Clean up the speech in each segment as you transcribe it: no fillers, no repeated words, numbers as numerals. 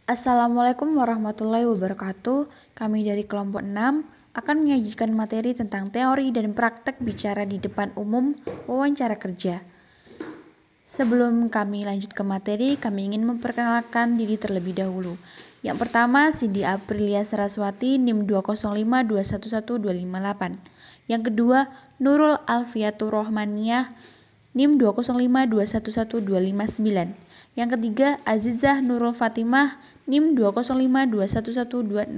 Assalamualaikum warahmatullahi wabarakatuh. Kami dari kelompok 6 akan menyajikan materi tentang teori dan praktek bicara di depan umum wawancara kerja. Sebelum kami lanjut ke materi, kami ingin memperkenalkan diri terlebih dahulu. Yang pertama, Cindy Aprilia Saraswati, NIM 205211258. Yang kedua, Nurul Alfiatur Rohmaniyah, NIM 205211259. Yang ketiga, Azizah Nurul Fatimah, NIM 205211260.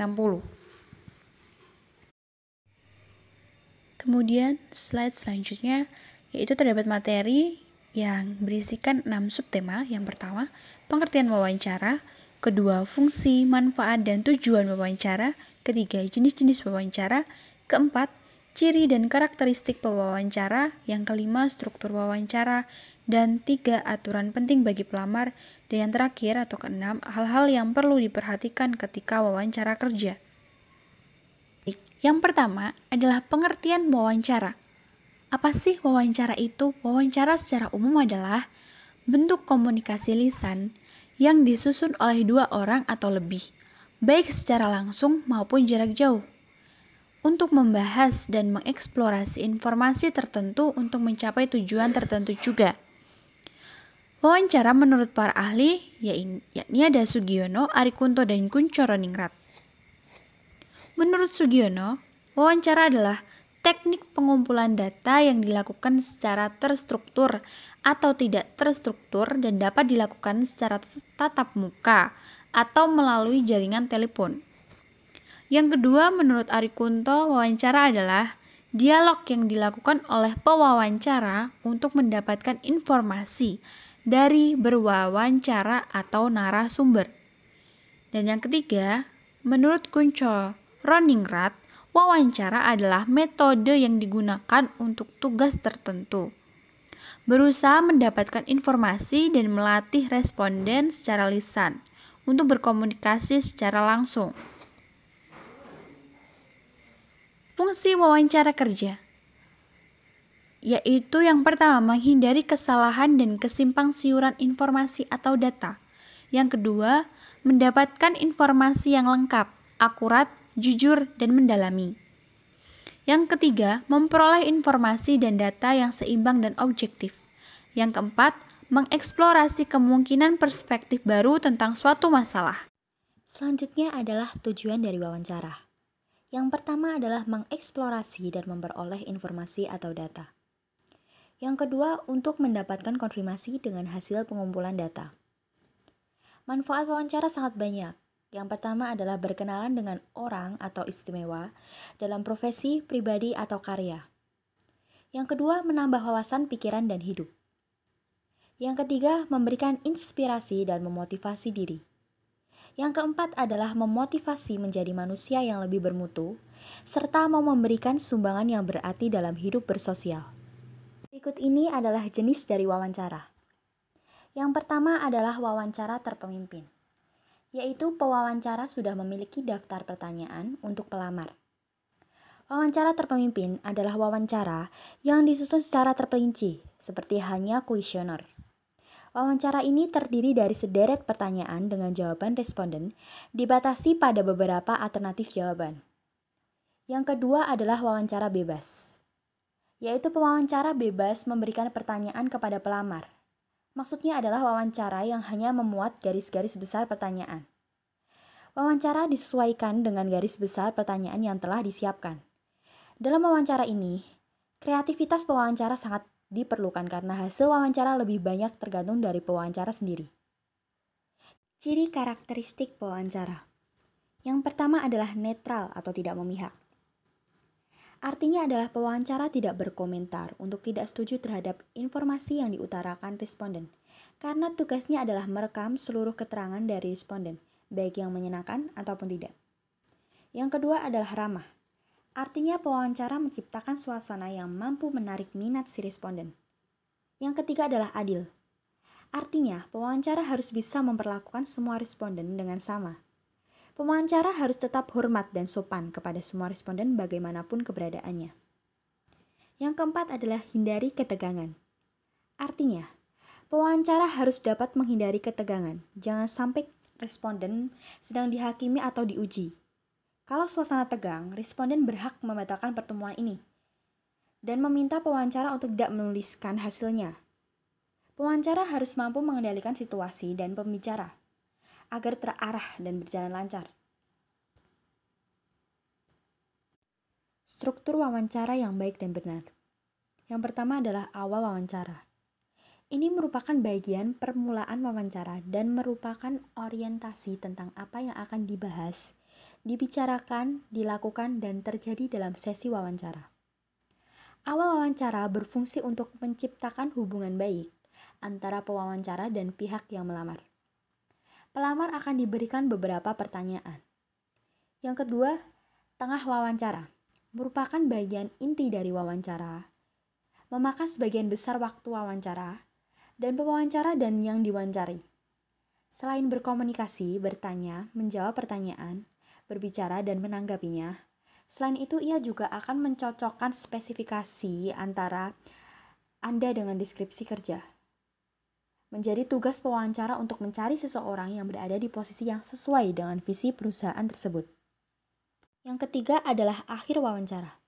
Kemudian slide selanjutnya yaitu terdapat materi yang berisikan 6 subtema. Yang pertama, pengertian wawancara. Kedua, fungsi, manfaat, dan tujuan wawancara. Ketiga, jenis-jenis wawancara. Keempat, ciri dan karakteristik pewawancara. Yang kelima, struktur wawancara. Dan 3, aturan penting bagi pelamar. Dan yang terakhir atau keenam, hal-hal yang perlu diperhatikan ketika wawancara kerja. Yang pertama adalah pengertian wawancara. Apa sih wawancara itu? Wawancara secara umum adalah bentuk komunikasi lisan yang disusun oleh 2 orang atau lebih, baik secara langsung maupun jarak jauh, untuk membahas dan mengeksplorasi informasi tertentu untuk mencapai tujuan tertentu juga. Wawancara menurut para ahli yakni ada Sugiono, Arikunto, dan Kunchoro-ningrat. Menurut Sugiono, wawancara adalah teknik pengumpulan data yang dilakukan secara terstruktur atau tidak terstruktur dan dapat dilakukan secara tatap muka atau melalui jaringan telepon. Yang kedua, menurut Arikunto, wawancara adalah dialog yang dilakukan oleh pewawancara untuk mendapatkan informasi dari berwawancara atau narasumber. Dan yang ketiga, menurut Kunchoro-ningrat, wawancara adalah metode yang digunakan untuk tugas tertentu, berusaha mendapatkan informasi dan melatih responden secara lisan untuk berkomunikasi secara langsung. Fungsi wawancara kerja yaitu yang pertama, menghindari kesalahan dan kesimpang siuran informasi atau data. Yang kedua, mendapatkan informasi yang lengkap, akurat, jujur, dan mendalami. Yang ketiga, memperoleh informasi dan data yang seimbang dan objektif. Yang keempat, mengeksplorasi kemungkinan perspektif baru tentang suatu masalah. Selanjutnya adalah tujuan dari wawancara. Yang pertama adalah mengeksplorasi dan memperoleh informasi atau data. Yang kedua, untuk mendapatkan konfirmasi dengan hasil pengumpulan data. Manfaat wawancara sangat banyak. Yang pertama adalah berkenalan dengan orang atau istimewa dalam profesi, pribadi, atau karya. Yang kedua, menambah wawasan pikiran dan hidup. Yang ketiga, memberikan inspirasi dan memotivasi diri. Yang keempat adalah memotivasi menjadi manusia yang lebih bermutu, serta mau memberikan sumbangan yang berarti dalam hidup bersosial. Berikut ini adalah jenis dari wawancara. Yang pertama adalah wawancara terpemimpin, yaitu pewawancara sudah memiliki daftar pertanyaan untuk pelamar. Wawancara terpemimpin adalah wawancara yang disusun secara terperinci, seperti halnya kuesioner. Wawancara ini terdiri dari sederet pertanyaan dengan jawaban responden, dibatasi pada beberapa alternatif jawaban. Yang kedua adalah wawancara bebas, yaitu pewawancara bebas memberikan pertanyaan kepada pelamar. Maksudnya adalah wawancara yang hanya memuat garis-garis besar pertanyaan. Wawancara disesuaikan dengan garis besar pertanyaan yang telah disiapkan. Dalam wawancara ini, kreativitas pewawancara sangat diperlukan karena hasil wawancara lebih banyak tergantung dari pewawancara sendiri. Ciri karakteristik pewawancara. Yang pertama adalah netral atau tidak memihak. Artinya adalah pewawancara tidak berkomentar untuk tidak setuju terhadap informasi yang diutarakan responden, karena tugasnya adalah merekam seluruh keterangan dari responden, baik yang menyenangkan ataupun tidak. Yang kedua adalah ramah. Artinya pewawancara menciptakan suasana yang mampu menarik minat si responden. Yang ketiga adalah adil. Artinya pewawancara harus bisa memperlakukan semua responden dengan sama. Pewawancara harus tetap hormat dan sopan kepada semua responden bagaimanapun keberadaannya. Yang keempat adalah hindari ketegangan. Artinya, pewawancara harus dapat menghindari ketegangan. Jangan sampai responden sedang dihakimi atau diuji. Kalau suasana tegang, responden berhak membatalkan pertemuan ini dan meminta pewawancara untuk tidak menuliskan hasilnya. Pewawancara harus mampu mengendalikan situasi dan pembicara agar terarah dan berjalan lancar. Struktur wawancara yang baik dan benar. Yang pertama adalah awal wawancara. Ini merupakan bagian permulaan wawancara dan merupakan orientasi tentang apa yang akan dibahas, dibicarakan, dilakukan, dan terjadi dalam sesi wawancara. Awal wawancara berfungsi untuk menciptakan hubungan baik antara pewawancara dan pihak yang melamar. Pelamar akan diberikan beberapa pertanyaan. Yang kedua, tengah wawancara merupakan bagian inti dari wawancara, memakan sebagian besar waktu wawancara, dan pewawancara dan yang diwawancari. Selain berkomunikasi, bertanya, menjawab pertanyaan, berbicara, dan menanggapinya, selain itu ia juga akan mencocokkan spesifikasi antara Anda dengan deskripsi kerja. Menjadi tugas pewawancara untuk mencari seseorang yang berada di posisi yang sesuai dengan visi perusahaan tersebut. Yang ketiga adalah akhir wawancara.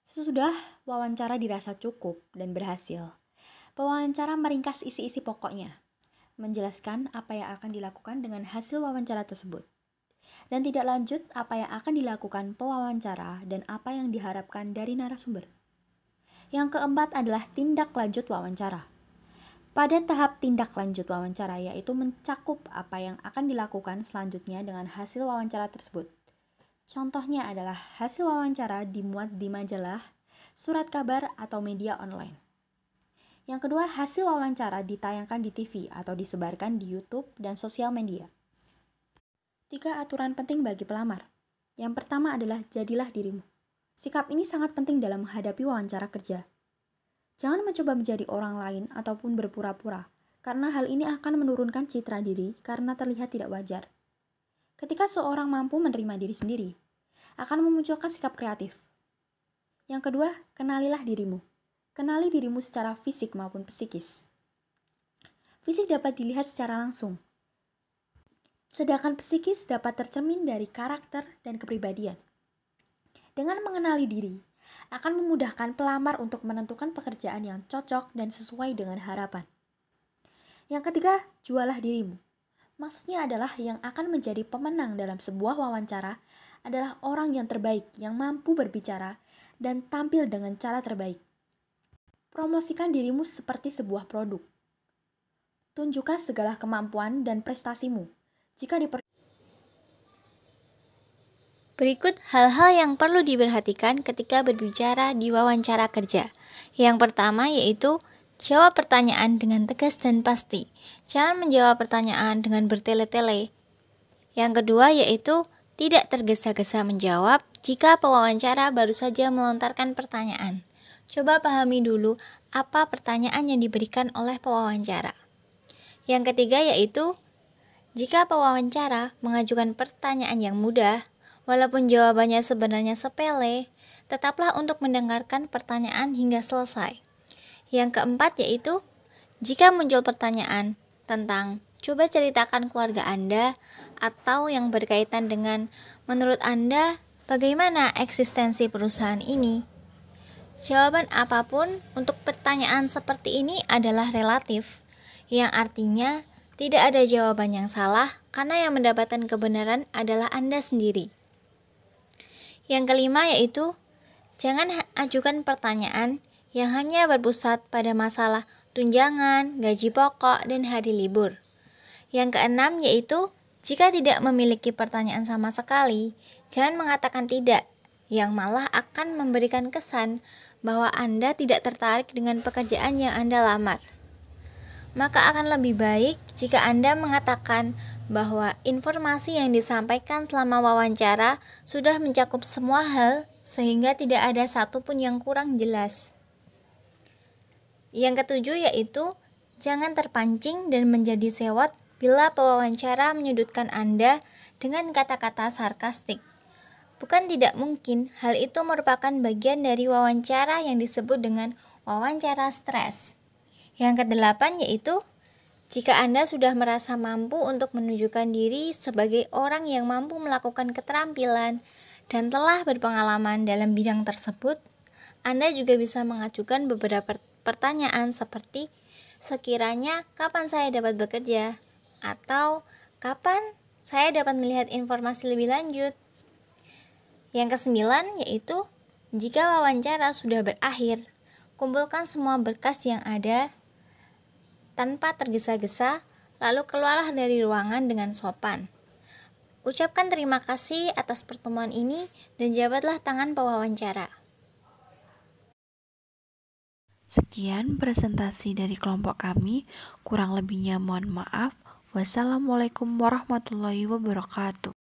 Sesudah wawancara dirasa cukup dan berhasil, pewawancara meringkas isi-isi pokoknya, menjelaskan apa yang akan dilakukan dengan hasil wawancara tersebut, dan tidak lanjut apa yang akan dilakukan pewawancara dan apa yang diharapkan dari narasumber. Yang keempat adalah tindak lanjut wawancara. Pada tahap tindak lanjut wawancara yaitu mencakup apa yang akan dilakukan selanjutnya dengan hasil wawancara tersebut. Contohnya adalah hasil wawancara dimuat di majalah, surat kabar, atau media online. Yang kedua, hasil wawancara ditayangkan di TV atau disebarkan di YouTube dan sosial media. 3 aturan penting bagi pelamar. Yang pertama adalah jadilah dirimu. Sikap ini sangat penting dalam menghadapi wawancara kerja. Jangan mencoba menjadi orang lain ataupun berpura-pura, karena hal ini akan menurunkan citra diri karena terlihat tidak wajar. Ketika seorang mampu menerima diri sendiri, akan memunculkan sikap kreatif. Yang kedua, kenalilah dirimu. Kenali dirimu secara fisik maupun psikis. Fisik dapat dilihat secara langsung, sedangkan psikis dapat tercermin dari karakter dan kepribadian. Dengan mengenali diri, akan memudahkan pelamar untuk menentukan pekerjaan yang cocok dan sesuai dengan harapan. Yang ketiga, jualah dirimu. Maksudnya adalah yang akan menjadi pemenang dalam sebuah wawancara adalah orang yang terbaik, yang mampu berbicara dan tampil dengan cara terbaik. Promosikan dirimu seperti sebuah produk. Tunjukkan segala kemampuan dan prestasimu. Berikut hal-hal yang perlu diperhatikan ketika berbicara di wawancara kerja. Yang pertama yaitu jawab pertanyaan dengan tegas dan pasti. Jangan menjawab pertanyaan dengan bertele-tele. Yang kedua yaitu tidak tergesa-gesa menjawab jika pewawancara baru saja melontarkan pertanyaan. Coba pahami dulu apa pertanyaan yang diberikan oleh pewawancara. Yang ketiga yaitu jika pewawancara mengajukan pertanyaan yang mudah, walaupun jawabannya sebenarnya sepele, tetaplah untuk mendengarkan pertanyaan hingga selesai. Yang keempat yaitu, jika muncul pertanyaan tentang coba ceritakan keluarga Anda atau yang berkaitan dengan menurut Anda bagaimana eksistensi perusahaan ini, jawaban apapun untuk pertanyaan seperti ini adalah relatif, yang artinya tidak ada jawaban yang salah karena yang mendapatkan kebenaran adalah Anda sendiri. Yang kelima yaitu, jangan ajukan pertanyaan yang hanya berpusat pada masalah tunjangan, gaji pokok, dan hari libur. Yang keenam yaitu, jika tidak memiliki pertanyaan sama sekali, jangan mengatakan tidak, yang malah akan memberikan kesan bahwa Anda tidak tertarik dengan pekerjaan yang Anda lamar. Maka akan lebih baik jika Anda mengatakan bahwa informasi yang disampaikan selama wawancara sudah mencakup semua hal sehingga tidak ada satupun yang kurang jelas. Yang ketujuh yaitu, jangan terpancing dan menjadi sewot bila pewawancara menyudutkan Anda dengan kata-kata sarkastik. Bukan tidak mungkin hal itu merupakan bagian dari wawancara yang disebut dengan wawancara stres. Yang kedelapan yaitu, Jika Anda sudah merasa mampu untuk menunjukkan diri sebagai orang yang mampu melakukan keterampilan dan telah berpengalaman dalam bidang tersebut, Anda juga bisa mengajukan beberapa pertanyaan seperti sekiranya kapan saya dapat bekerja, atau kapan saya dapat melihat informasi lebih lanjut. Yang kesembilan yaitu, jika wawancara sudah berakhir, kumpulkan semua berkas yang ada tanpa tergesa-gesa, lalu keluarlah dari ruangan dengan sopan. Ucapkan terima kasih atas pertemuan ini dan jabatlah tangan pewawancara. Sekian presentasi dari kelompok kami, kurang lebihnya mohon maaf. Wassalamualaikum warahmatullahi wabarakatuh.